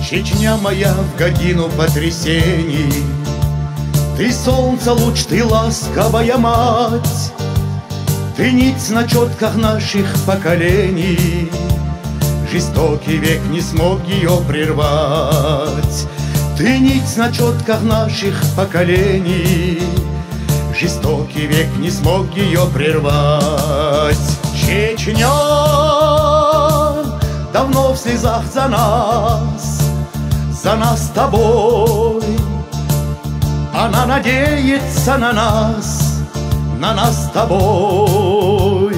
Чечня моя в годину потрясений, ты солнце луч, ты ласковая мать, ты нить на четках наших поколений. Жестокий век не смог ее прервать. Ты нить на четках наших поколений. Жестокий век не смог ее прервать. Чечня давно в слезах за нас с тобой. Она надеется на нас с тобой,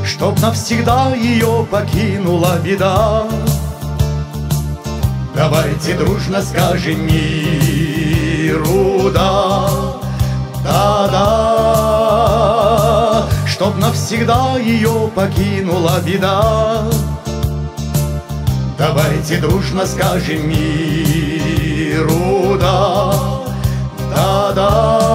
чтоб навсегда ее покинула беда. Давайте дружно скажем миру да, да-да, чтоб навсегда ее покинула беда. Давайте дружно скажем миру да, да-да.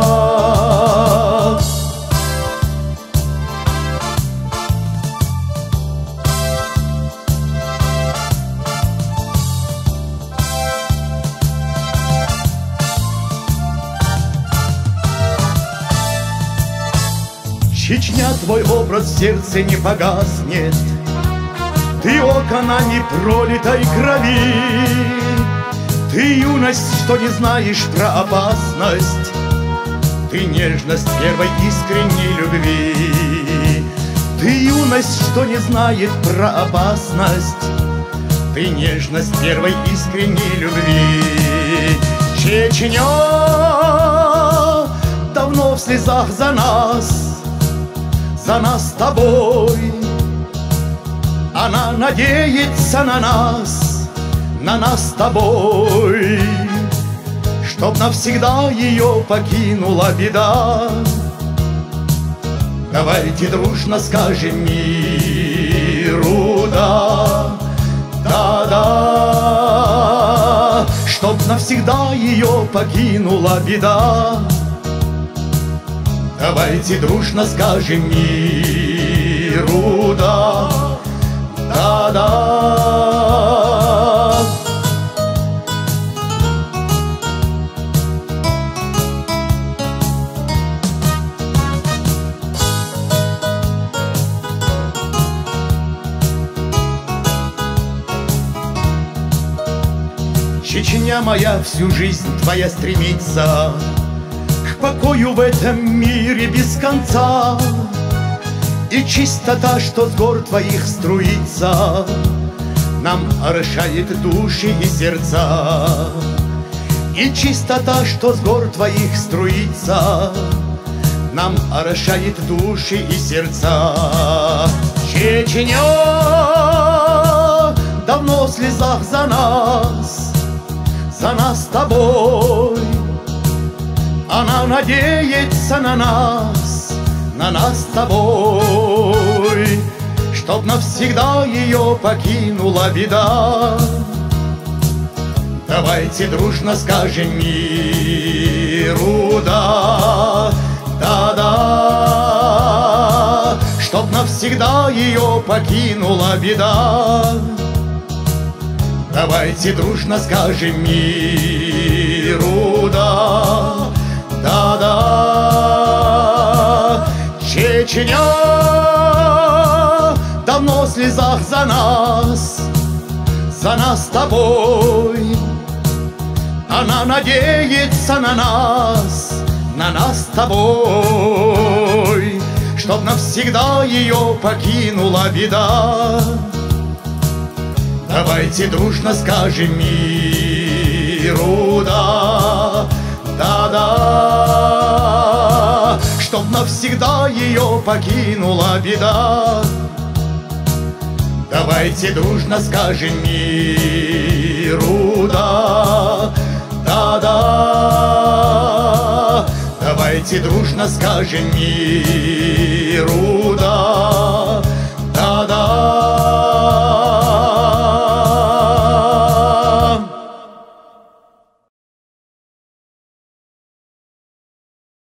Чечня, твой образ в сердце не погаснет, ты окна непролитой крови, ты юность, что не знаешь про опасность, ты нежность первой искренней любви. Ты юность, что не знает про опасность, ты нежность первой искренней любви. Чечня давно в слезах за нас с тобой. Она надеется на нас с тобой, чтоб навсегда ее покинула беда. Давайте дружно скажем миру да, да-да, чтоб навсегда ее покинула беда. Давайте дружно скажем миру да, да-да. Чечня моя всю жизнь твоя стремится к покою в этом мире без конца. И чистота, что с гор твоих струится, нам орошает души и сердца. И чистота, что с гор твоих струится, нам орошает души и сердца. Чечня давно в слезах за нас с тобой. Она надеется на нас с тобой, чтоб навсегда ее покинула беда. Давайте дружно скажем миру да, да-да, чтоб навсегда ее покинула беда. Давайте дружно скажем миру да, да-да. Чечня давно в слезах за нас с тобой. Она надеется на нас с тобой, чтоб навсегда ее покинула беда. Давайте дружно скажем миру да, да-да, чтоб навсегда ее покинула беда. Давайте дружно скажем миру да, да-да. Давайте дружно скажем миру да.